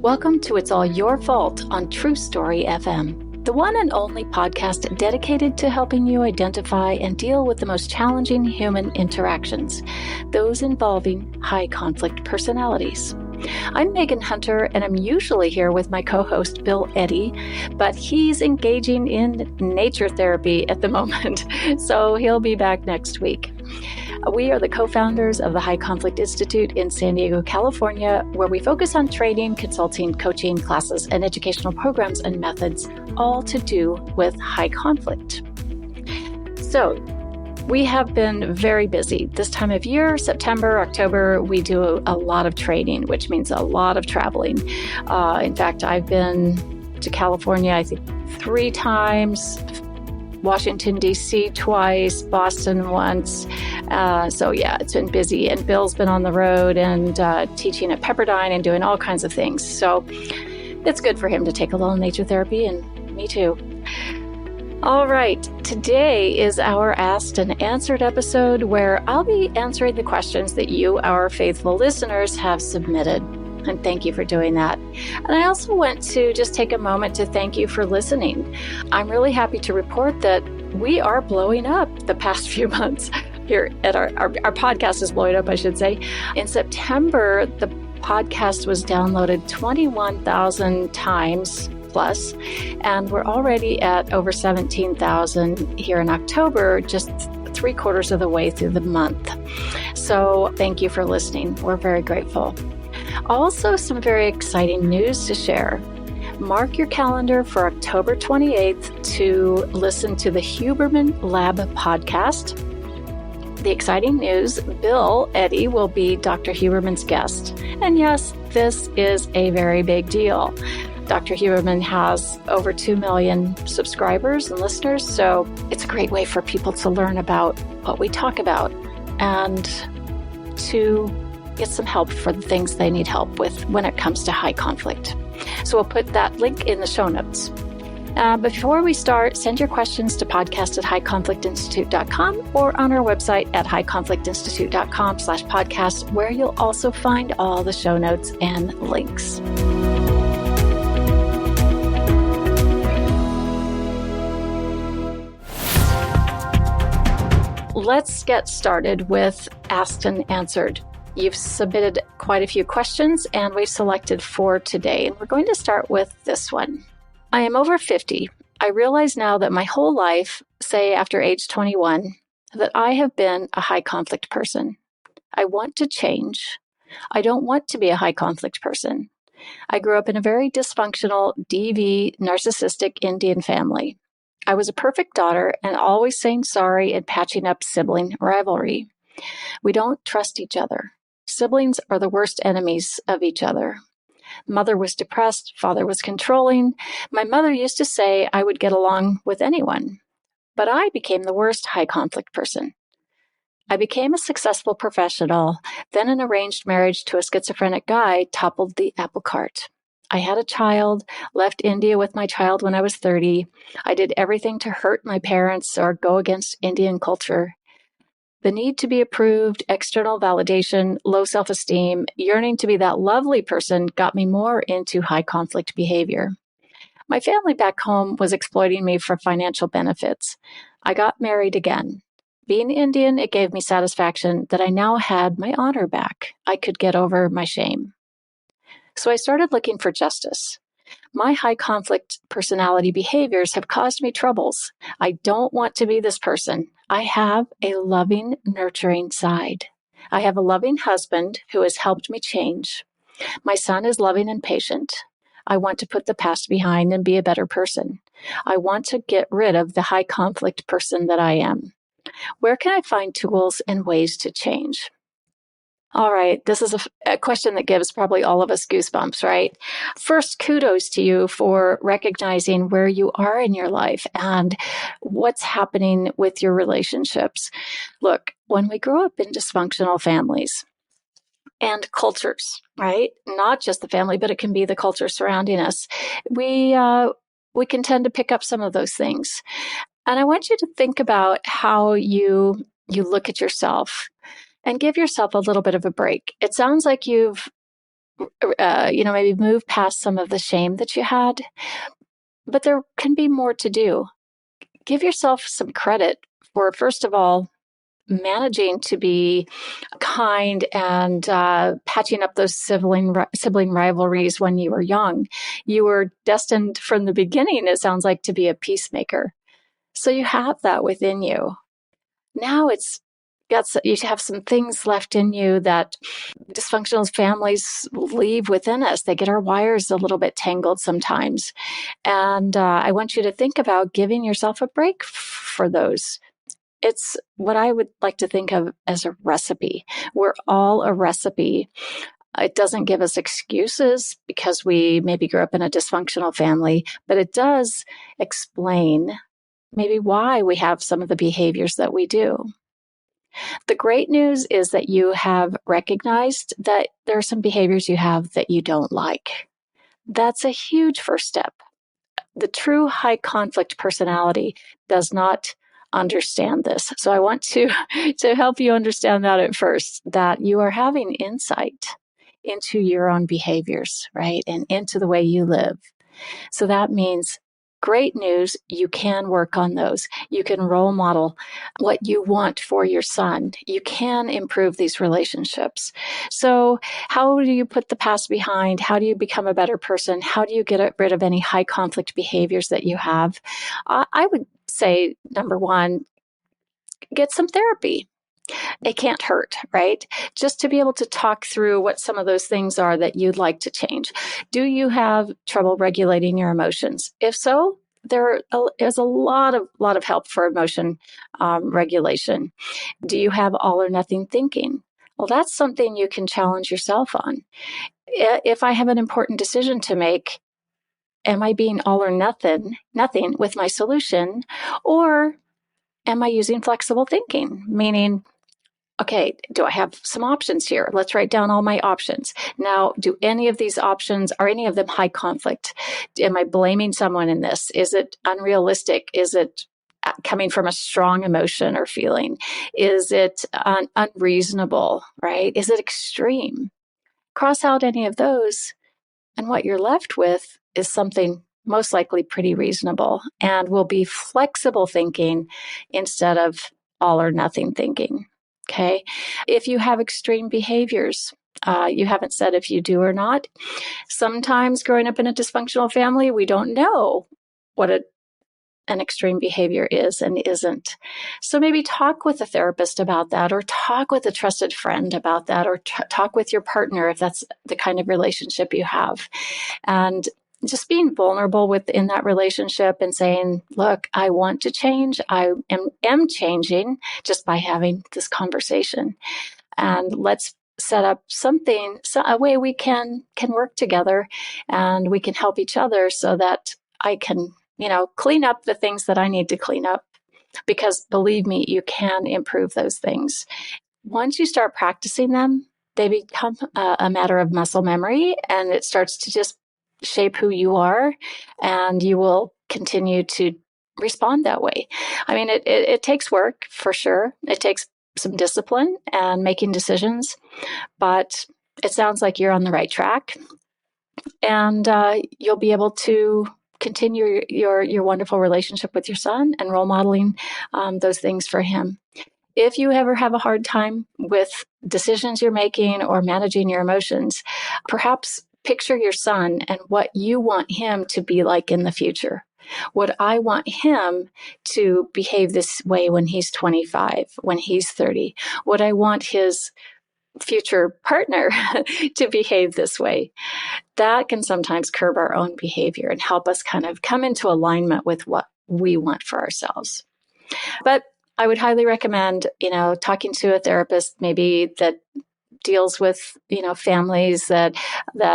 Welcome to It's All Your Fault on True Story FM, the one and only podcast dedicated to helping you identify and deal with the most challenging human interactions, those involving high conflict personalities. I'm Megan Hunter, and I'm usually here with my co-host Bill Eddy, but he's engaging in nature therapy at the moment, so he'll be back next week. We are the co-founders of the High Conflict Institute in San Diego, California, where we focus on training, consulting, coaching, classes, and educational programs and methods, all to do with high conflict. So, we have been very busy. This time of year, September, October, we do a lot of training, which means a lot of traveling. In fact, I've been to California, I think 3 times, Washington, D.C. twice, Boston once. So yeah, it's been busy. And Bill's been on the road and teaching at Pepperdine and doing all kinds of things. So it's good for him to take a little nature therapy, and me too. All right, today is our Asked and Answered episode where I'll be answering the questions that you, our faithful listeners, have submitted. And thank you for doing that. And I also want to just take a moment to thank you for listening. I'm really happy to report that we are blowing up the past few months here at our podcast is blowing up, I should say. In September, the podcast was downloaded 21,000 times plus, and we're already at over 17,000 here in October, just 3/4 of the way through the month. So thank you for listening. We're very grateful. Also, some very exciting news to share. Mark your calendar for October 28th to listen to the Huberman Lab podcast. The exciting news, Bill Eddy will be Dr. Huberman's guest. And yes, this is a very big deal. Dr. Huberman has over 2 million subscribers and listeners, so it's a great way for people to learn about what we talk about and to get some help for the things they need help with when it comes to high conflict. So we'll put that link in the show notes. But before we start, send your questions to podcast@highconflictinstitute.com or on our website at highconflictinstitute.com/podcast, where you'll also find all the show notes and links. Let's get started with Asked and Answered. You've submitted quite a few questions, and we've selected 4 today. And we're going to start with this one. I am over 50. I realize now that my whole life, say after age 21, that I have been a high conflict person. I want to change. I don't want to be a high conflict person. I grew up in a very dysfunctional, DV, narcissistic Indian family. I was a perfect daughter and always saying sorry and patching up sibling rivalry. We don't trust each other. Siblings are the worst enemies of each other. Mother was depressed. Father was controlling. My mother used to say I would get along with anyone, but I became the worst high conflict person. I became a successful professional. Then an arranged marriage to a schizophrenic guy toppled the apple cart. I had a child, left India with my child when I was 30. I did everything to hurt my parents or go against Indian culture. The need to be approved, external validation, low self-esteem, yearning to be that lovely person got me more into high conflict behavior. My family back home was exploiting me for financial benefits. I got married again. Being Indian, it gave me satisfaction that I now had my honor back. I could get over my shame. So I started looking for justice. My high conflict personality behaviors have caused me troubles. I don't want to be this person. I have a loving, nurturing side. I have a loving husband who has helped me change. My son is loving and patient. I want to put the past behind and be a better person. I want to get rid of the high conflict person that I am. Where can I find tools and ways to change? All right, this is a question that gives probably all of us goosebumps, right? First, kudos to you for recognizing where you are in your life and what's happening with your relationships. Look, when we grow up in dysfunctional families and cultures, right? Not just the family, but it can be the culture surrounding us. We can tend to pick up some of those things. And I want you to think about how you look at yourself and give yourself a little bit of a break. It sounds like you've maybe move past some of the shame that you had. But there can be more to do. Give yourself some credit for, first of all, managing to be kind and patching up those sibling rivalries when you were young. You were destined from the beginning, it sounds like, to be a peacemaker. So you have that within you. Now you have some things left in you that dysfunctional families leave within us. They get our wires a little bit tangled sometimes. And I want you to think about giving yourself a break for those. It's what I would like to think of as a recipe. We're all a recipe. It doesn't give us excuses because we maybe grew up in a dysfunctional family, but it does explain maybe why we have some of the behaviors that we do. The great news is that you have recognized that there are some behaviors you have that you don't like. That's a huge first step. The true high conflict personality does not understand this. So I want to help you understand that at first, that you are having insight into your own behaviors, right? And into the way you live. So that means great news. You can work on those. You can role model what you want for your son. You can improve these relationships. So how do you put the past behind? How do you become a better person? How do you get rid of any high conflict behaviors that you have? I would say, number one, get some therapy. It can't hurt, right? Just to be able to talk through what some of those things are that you'd like to change. Do you have trouble regulating your emotions? If so, there is a lot of help for emotion regulation. Do you have all or nothing thinking? Well, that's something you can challenge yourself on. If I have an important decision to make, am I being all or nothing with my solution, or am I using flexible thinking? Meaning, okay, do I have some options here? Let's write down all my options. Now, do any of these options, are any of them high conflict? Am I blaming someone in this? Is it unrealistic? Is it coming from a strong emotion or feeling? Is it unreasonable, right? Is it extreme? Cross out any of those, and what you're left with is something most likely pretty reasonable and will be flexible thinking instead of all or nothing thinking. Okay. If you have extreme behaviors, you haven't said if you do or not. Sometimes growing up in a dysfunctional family, we don't know what an extreme behavior is and isn't. So maybe talk with a therapist about that, or talk with a trusted friend about that, or talk with your partner if that's the kind of relationship you have. And just being vulnerable within that relationship and saying, look, I want to change. I am changing just by having this conversation. And let's set up a way we can work together and we can help each other so that I can, clean up the things that I need to clean up. Because believe me, you can improve those things. Once you start practicing them, they become a matter of muscle memory, and it starts to just shape who you are, and you will continue to respond that way. I mean, it takes work for sure. It takes some discipline and making decisions, but it sounds like you're on the right track, and you'll be able to continue your wonderful relationship with your son and role modeling those things for him. If you ever have a hard time with decisions you're making or managing your emotions, perhaps picture your son and what you want him to be like in the future. Would I want him to behave this way when he's 25, when he's 30? Would I want his future partner to behave this way? That can sometimes curb our own behavior and help us kind of come into alignment with what we want for ourselves. But I would highly recommend, talking to a therapist maybe that deals with, families that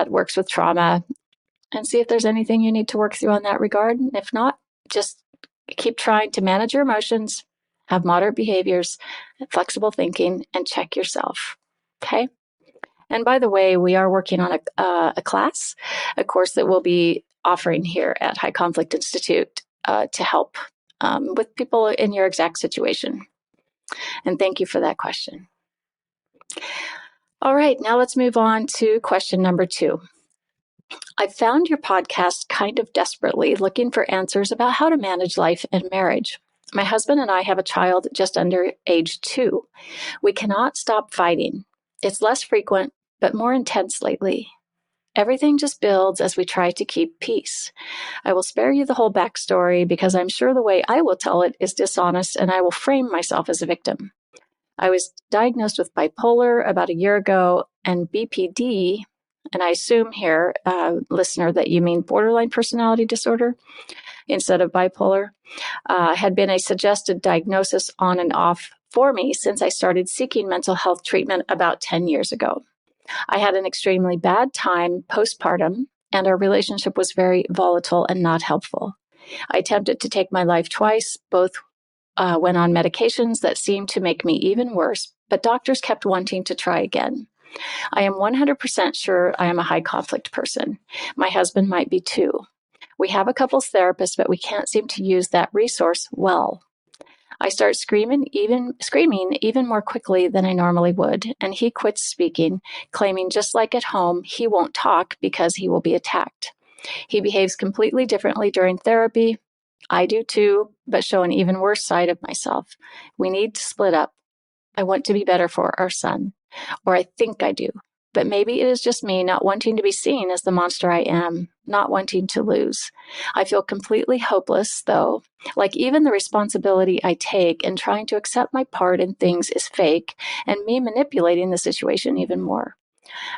works with trauma, and see if there's anything you need to work through on that regard. And if not, just keep trying to manage your emotions, have moderate behaviors, flexible thinking, and check yourself. Okay. And by the way, we are working on a course that we'll be offering here at High Conflict Institute to help with people in your exact situation. And thank you for that question. All right, now let's move on to question number 2. I found your podcast kind of desperately looking for answers about how to manage life and marriage. My husband and I have a child just under age 2. We cannot stop fighting. It's less frequent, but more intense lately. Everything just builds as we try to keep peace. I will spare you the whole backstory because I'm sure the way I will tell it is dishonest and I will frame myself as a victim. I was diagnosed with bipolar about a year ago, and BPD, and I assume here, listener, that you mean borderline personality disorder instead of bipolar, had been a suggested diagnosis on and off for me since I started seeking mental health treatment about 10 years ago. I had an extremely bad time postpartum, and our relationship was very volatile and not helpful. I attempted to take my life twice, both went on medications that seemed to make me even worse, but doctors kept wanting to try again. I am 100% sure I am a high conflict person. My husband might be too. We have a couples therapist, but we can't seem to use that resource well. I start screaming even more quickly than I normally would, and he quits speaking, claiming just like at home, he won't talk because he will be attacked. He behaves completely differently during therapy. I do too, but show an even worse side of myself. We need to split up. I want to be better for our son, or I think I do. But maybe it is just me not wanting to be seen as the monster I am, not wanting to lose. I feel completely hopeless, though, like even the responsibility I take in trying to accept my part in things is fake, and me manipulating the situation even more.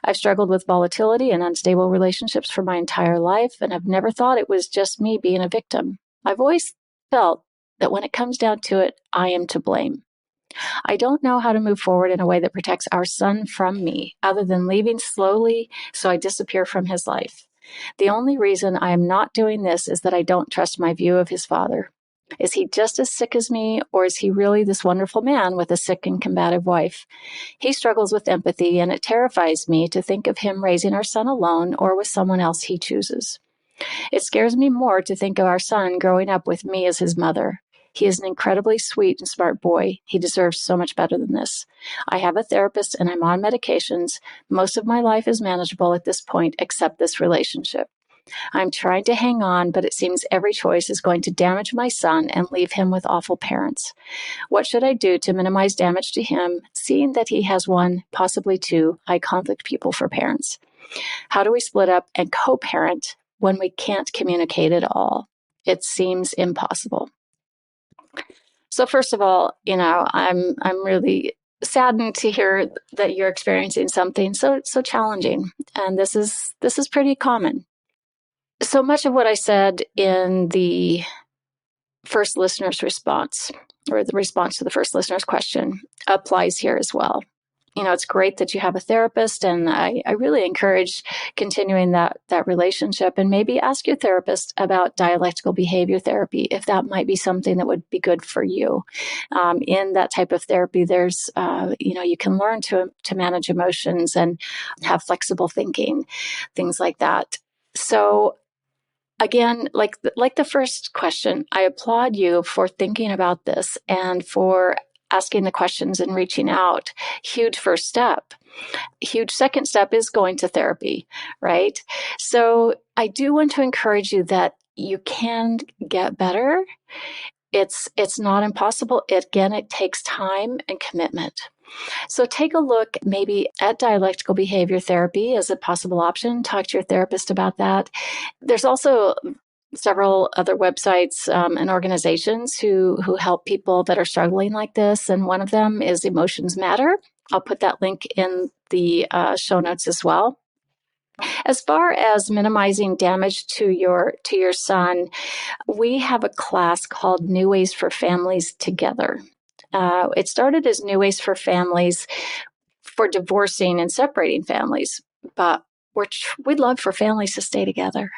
I've struggled with volatility and unstable relationships for my entire life, and I've never thought it was just me being a victim. I've always felt that when it comes down to it, I am to blame. I don't know how to move forward in a way that protects our son from me, other than leaving slowly so I disappear from his life. The only reason I am not doing this is that I don't trust my view of his father. Is he just as sick as me, or is he really this wonderful man with a sick and combative wife? He struggles with empathy, and it terrifies me to think of him raising our son alone or with someone else he chooses. It scares me more to think of our son growing up with me as his mother. He is an incredibly sweet and smart boy. He deserves so much better than this. I have a therapist and I'm on medications. Most of my life is manageable at this point, except this relationship. I'm trying to hang on, but it seems every choice is going to damage my son and leave him with awful parents. What should I do to minimize damage to him, seeing that he has one, possibly two, high conflict people for parents? How do we split up and co-parent when we can't communicate at all? It seems impossible. So first of all, I'm really saddened to hear that you're experiencing something so challenging, and this is pretty common. So much of what I said in the first listener's response, or the response to the first listener's question, applies here as well. It's great that you have a therapist, and I really encourage continuing that relationship, and maybe ask your therapist about dialectical behavior therapy, if that might be something that would be good for you. In that type of therapy, there's, you can learn to manage emotions and have flexible thinking, things like that. So again, like the first question, I applaud you for thinking about this and for asking the questions and reaching out. Huge first step. Huge second step is going to therapy, right? So I do want to encourage you that you can get better. It's not impossible. It takes time and commitment. So take a look maybe at dialectical behavior therapy as a possible option. Talk to your therapist about that. There's also several other websites and organizations who help people that are struggling like this. And one of them is Emotions Matter. I'll put that link in the show notes as well. As far as minimizing damage to your son, we have a class called New Ways for Families Together. It started as New Ways for Families for divorcing and separating families, but we'd love for families to stay together.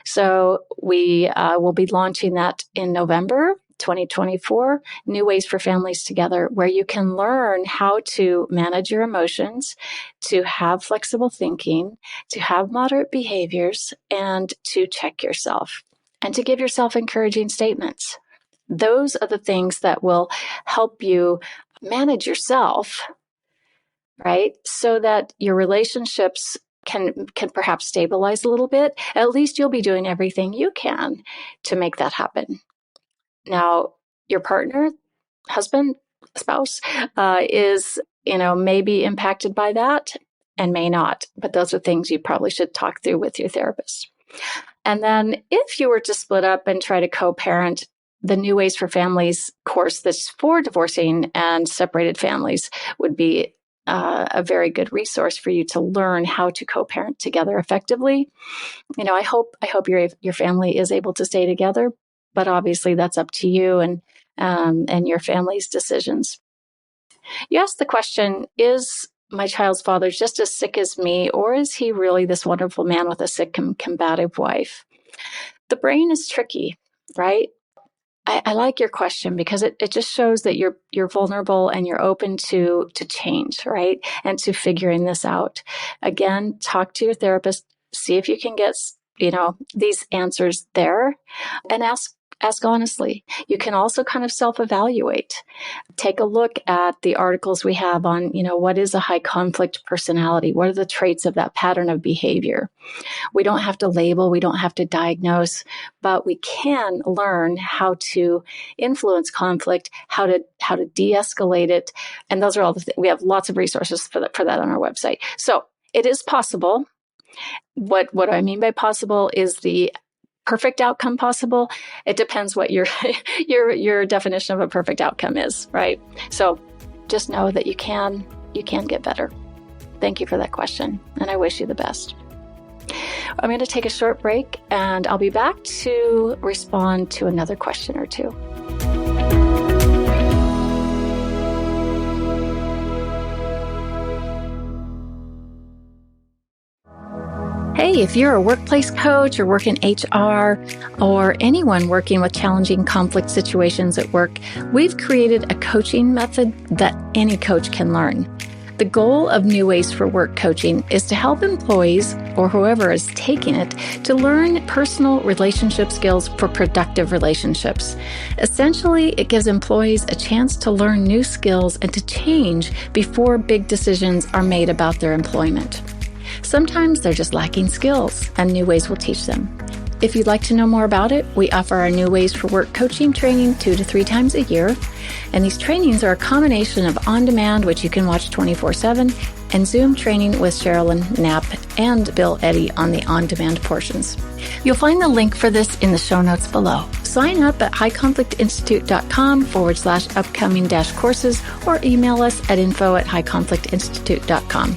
So we will be launching that in November 2024, New Ways for Families Together, where you can learn how to manage your emotions, to have flexible thinking, to have moderate behaviors, and to check yourself, and to give yourself encouraging statements. Those are the things that will help you manage yourself right? So that your relationships can perhaps stabilize a little bit. At least you'll be doing everything you can to make that happen. Now, your partner, husband, spouse, is, may be impacted by that and may not. But those are things you probably should talk through with your therapist. And then if you were to split up and try to co-parent, the New Ways for Families course that's for divorcing and separated families would be a very good resource for you to learn how to co-parent together effectively. I hope your family is able to stay together, but obviously that's up to you and your family's decisions. You asked the question, is my child's father just as sick as me, or is he really this wonderful man with a sick and combative wife? The brain is tricky, right? I like your question because it just shows that you're vulnerable and you're open to change, right? And to figuring this out. Again, talk to your therapist, see if you can get, these answers there, and ask honestly. You can also kind of self-evaluate. Take a look at the articles we have on, what is a high conflict personality? What are the traits of that pattern of behavior? We don't have to label, we don't have to diagnose, but we can learn how to influence conflict, how to de-escalate it. And those are all we have lots of resources for that on our website. So it is possible. What I mean by possible is the perfect outcome possible. It depends what your definition of a perfect outcome is, right? So just know that you can get better. Thank you for that question, and I wish you the best. I'm going to take a short break, and I'll be back to respond to another question or two. Hey, if you're a workplace coach or work in HR or anyone working with challenging conflict situations at work, we've created a coaching method that any coach can learn. The goal of New Ways for Work coaching is to help employees, or whoever is taking it, to learn personal relationship skills for productive relationships. Essentially, it gives employees a chance to learn new skills and to change before big decisions are made about their employment. Sometimes they're just lacking skills, and New Ways will teach them. If you'd like to know more about it, we offer our New Ways for Work coaching training 2 to 3 times a year. And these trainings are a combination of on-demand, which you can watch 24/7, and Zoom training with Sherilyn Knapp and Bill Eddy on the on-demand portions. You'll find the link for this in the show notes below. Sign up at highconflictinstitute.com/upcoming-courses or email us at info@highconflictinstitute.com.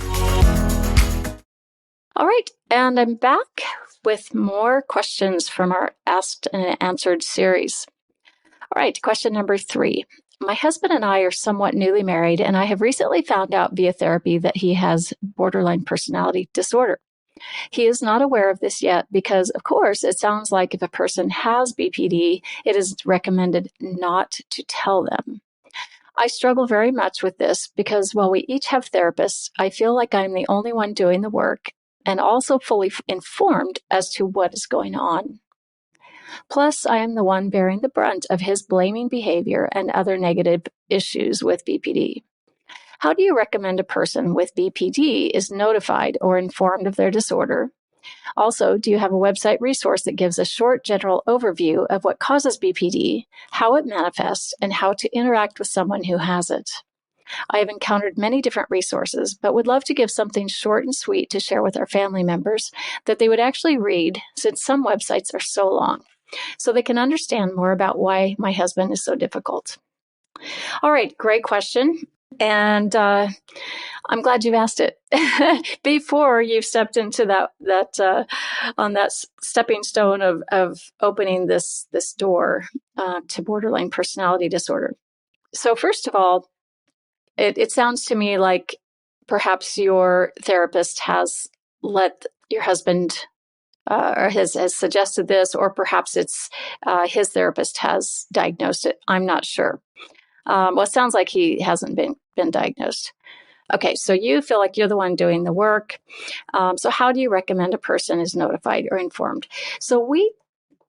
All right, and I'm back with more questions from our Asked and Answered series. All right, question number 3. My husband and I are somewhat newly married, and I have recently found out via therapy that he has borderline personality disorder. He is not aware of this yet because, of course, it sounds like if a person has BPD, it is recommended not to tell them. I struggle very much with this because while we each have therapists, I feel like I'm the only one doing the work and also fully informed as to what is going on. Plus, I am the one bearing the brunt of his blaming behavior and other negative issues with BPD. How do you recommend a person with BPD is notified or informed of their disorder? Also, do you have a website resource that gives a short general overview of what causes BPD, how it manifests, and how to interact with someone who has it? I have encountered many different resources, but would love to give something short and sweet to share with our family members that they would actually read, since some websites are so long, so they can understand more about why my husband is so difficult. All right, great question. And I'm glad you asked it before you've stepped into that stepping stone of opening this door to borderline personality disorder. So first of all, it sounds to me like perhaps your therapist has let your husband or has suggested this, or perhaps it's his therapist has diagnosed it. I'm not sure. Well, it sounds like he hasn't been diagnosed. Okay, so you feel like you're the one doing the work. So how do you recommend a person is notified or informed? So we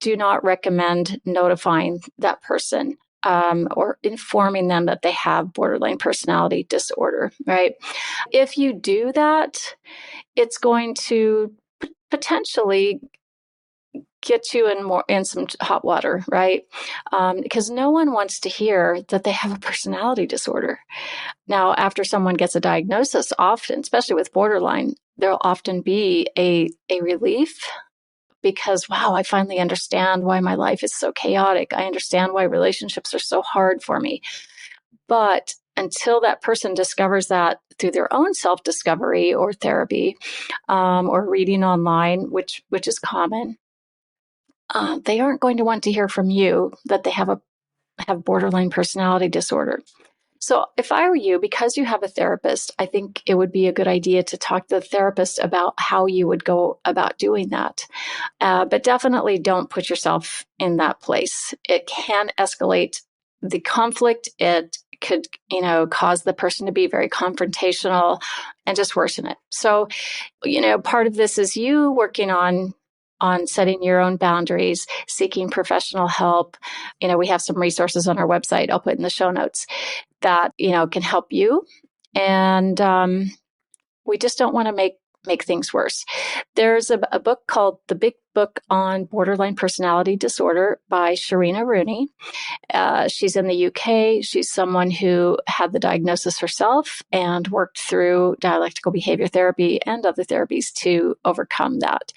do not recommend notifying that person or informing them that they have borderline personality disorder, right? If you do that, it's going to potentially get you in some hot water, right? Because no one wants to hear that they have a personality disorder. Now, after someone gets a diagnosis, often, especially with borderline, there'll often be a relief because, wow, I finally understand why my life is so chaotic. I understand why relationships are so hard for me. But until that person discovers that through their own self-discovery or therapy, or reading online, which is common, they aren't going to want to hear from you that they have borderline personality disorder. So if I were you, because you have a therapist, I think it would be a good idea to talk to the therapist about how you would go about doing that. But definitely don't put yourself in that place. It can escalate the conflict. It could, cause the person to be very confrontational and just worsen it. So, part of this is you working on setting your own boundaries, seeking professional help. We have some resources on our website. I'll put in the show notes that, can help you. And we just don't want to make things worse. There's a book called The Big Book on Borderline Personality Disorder by Sharina Rooney. She's in the UK. She's someone who had the diagnosis herself and worked through dialectical behavior therapy and other therapies to overcome that.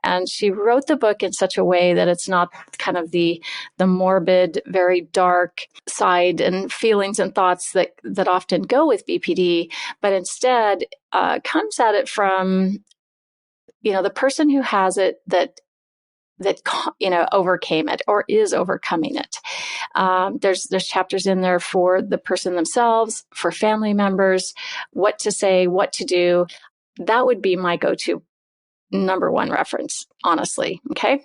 And she wrote the book in such a way that it's not kind of the morbid, very dark side and feelings and thoughts that often go with BPD, but instead comes at it from, the person who has it that overcame it or is overcoming it. There's chapters in there for the person themselves, for family members, what to say, what to do. That would be my go-to number one reference, honestly. Okay.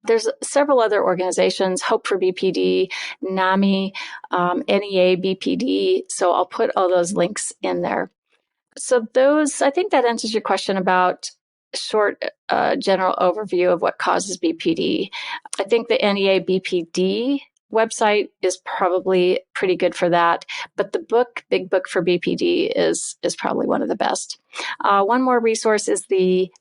There's several other organizations, Hope for BPD, NAMI, NEA BPD. So I'll put all those links in there. So I think that answers your question about short general overview of what causes BPD. I think the NEA BPD website is probably pretty good for that, but the book, Big Book for BPD, is probably one of the best. One more resource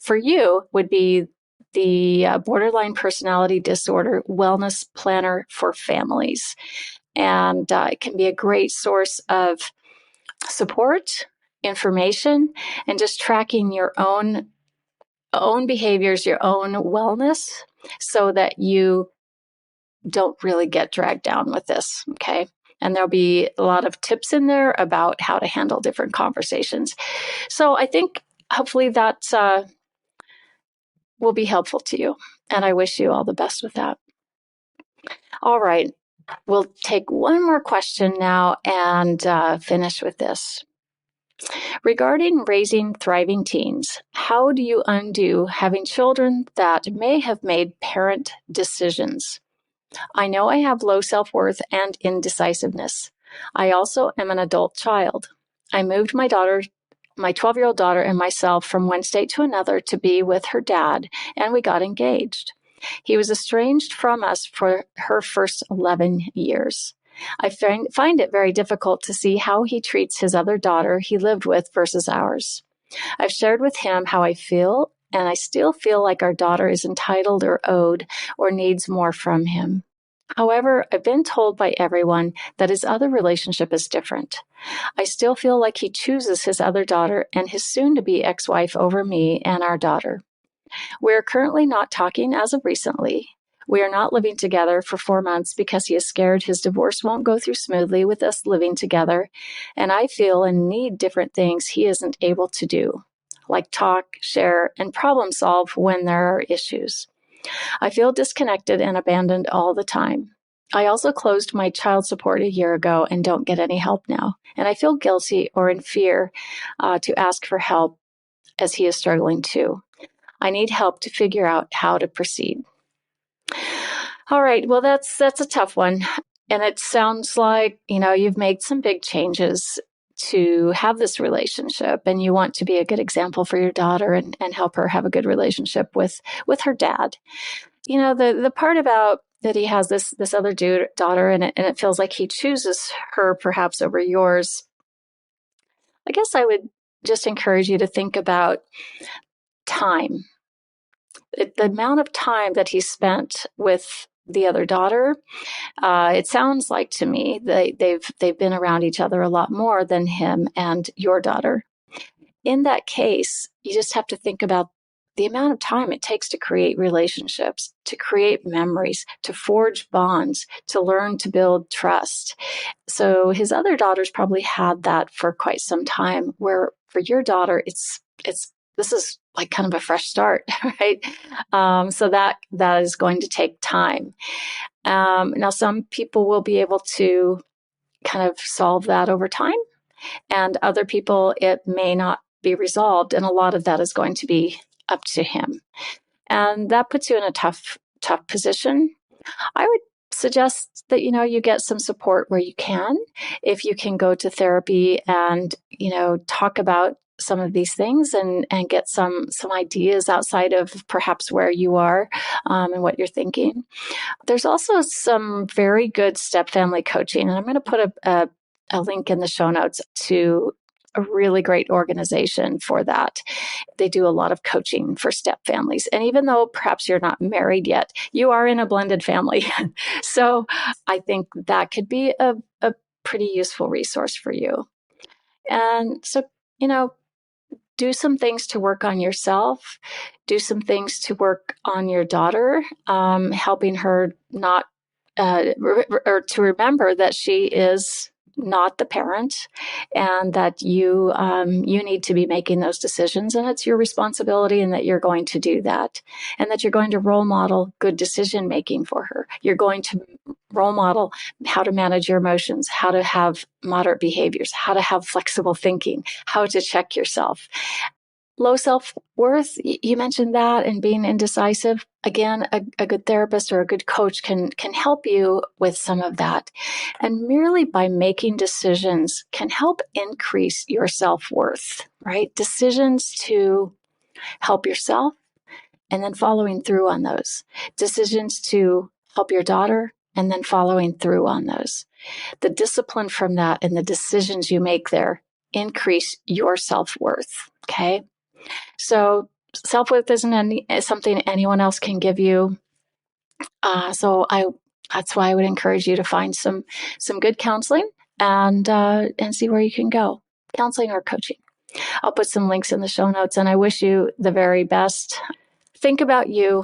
for you would be the Borderline Personality Disorder Wellness Planner for Families. And it can be a great source of support, information, and just tracking your own behaviors, your own wellness, so that you don't really get dragged down with this. Okay. And there'll be a lot of tips in there about how to handle different conversations. So I think hopefully that will be helpful to you. And I wish you all the best with that. All right. We'll take one more question now and finish with this. Regarding raising thriving teens, how do you undo having children that may have made parent decisions? I know I have low self-worth and indecisiveness. I also am an adult child. I moved my 12-year-old daughter and myself from one state to another to be with her dad, and we got engaged. He was estranged from us for her first 11 years. I find it very difficult to see how he treats his other daughter he lived with versus ours. I've shared with him how I feel, and I still feel like our daughter is entitled or owed or needs more from him. However, I've been told by everyone that his other relationship is different. I still feel like he chooses his other daughter and his soon-to-be ex-wife over me and our daughter. We are currently not talking as of recently. We are not living together for 4 months because he is scared his divorce won't go through smoothly with us living together, and I feel and need different things he isn't able to do, like talk, share, and problem solve when there are issues. I feel disconnected and abandoned all the time. I also closed my child support a year ago and don't get any help now, and I feel guilty or in fear to ask for help as he is struggling too. I need help to figure out how to proceed. All right, well, that's a tough one. And it sounds like, you've made some big changes to have this relationship, and you want to be a good example for your daughter and help her have a good relationship with her dad. The part about that he has this other daughter, and it feels like he chooses her perhaps over yours. I guess I would just encourage you to think about time. The amount of time that he spent with the other daughter. It sounds like to me they've been around each other a lot more than him and your daughter. In that case, you just have to think about the amount of time it takes to create relationships, to create memories, to forge bonds, to learn to build trust. So his other daughters probably had that for quite some time, where for your daughter, this is like kind of a fresh start, right? So that is going to take time. Now, some people will be able to kind of solve that over time, and other people, it may not be resolved, and a lot of that is going to be up to him. And that puts you in a tough position. I would suggest that, you get some support where you can. If you can go to therapy and, talk about some of these things and get some ideas outside of perhaps where you are and what you're thinking. There's also some very good step family coaching, and I'm going to put a link in the show notes to a really great organization for that. They do a lot of coaching for step families. And even though perhaps you're not married yet, you are in a blended family. So I think that could be a pretty useful resource for you. And so, do some things to work on yourself, do some things to work on your daughter, helping her not, or to remember that she is not the parent, and that you need to be making those decisions, and it's your responsibility, and that you're going to do that, and that you're going to role model good decision making for her. You're going to role model how to manage your emotions, how to have moderate behaviors, how to have flexible thinking, how to check yourself. Low self-worth, you mentioned that, and being indecisive. Again, a good therapist or a good coach can help you with some of that. And merely by making decisions can help increase your self-worth, right? Decisions to help yourself and then following through on those. Decisions to help your daughter and then following through on those. The discipline from that and the decisions you make there increase your self-worth, okay? So self-worth isn't something anyone else can give you. That's why I would encourage you to find some good counseling and see where you can go, counseling or coaching. I'll put some links in the show notes, and I wish you the very best. Think about you.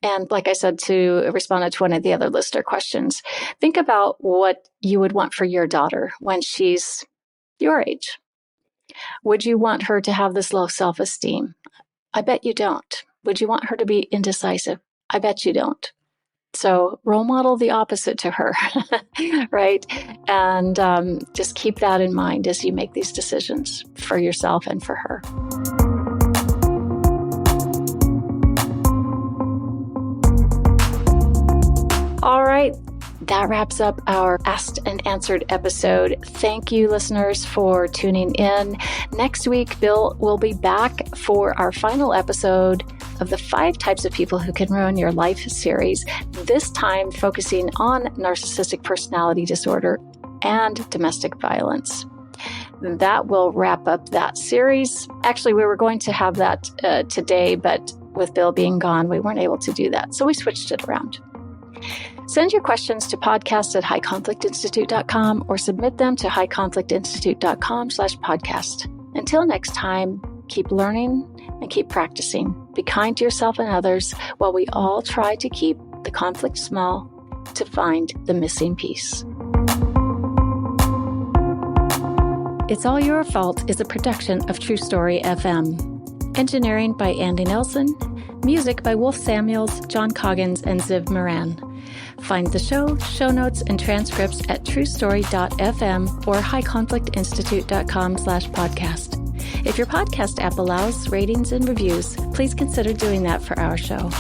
And like I said, to respond to one of the other listener questions, think about what you would want for your daughter when she's your age. Would you want her to have this low self-esteem? I bet you don't. Would you want her to be indecisive? I bet you don't. So role model the opposite to her, right? And just keep that in mind as you make these decisions for yourself and for her. All right. That wraps up our Asked and Answered episode. Thank you, listeners, for tuning in. Next week, Bill will be back for our final episode of the 5 Types of People Who Can Ruin Your Life series, this time focusing on narcissistic personality disorder and domestic violence. That will wrap up that series. Actually, we were going to have that today, but with Bill being gone, we weren't able to do that. So we switched it around. Send your questions to podcast@highconflictinstitute.com or submit them to highconflictinstitute.com/podcast. Until next time, keep learning and keep practicing. Be kind to yourself and others while we all try to keep the conflict small to find the missing piece. It's All Your Fault is a production of True Story FM. Engineering by Andy Nelson. Music by Wolf Samuels, John Coggins, and Ziv Moran. Find the show notes, and transcripts at truestory.fm or highconflictinstitute.com/podcast. If your podcast app allows ratings and reviews, please consider doing that for our show.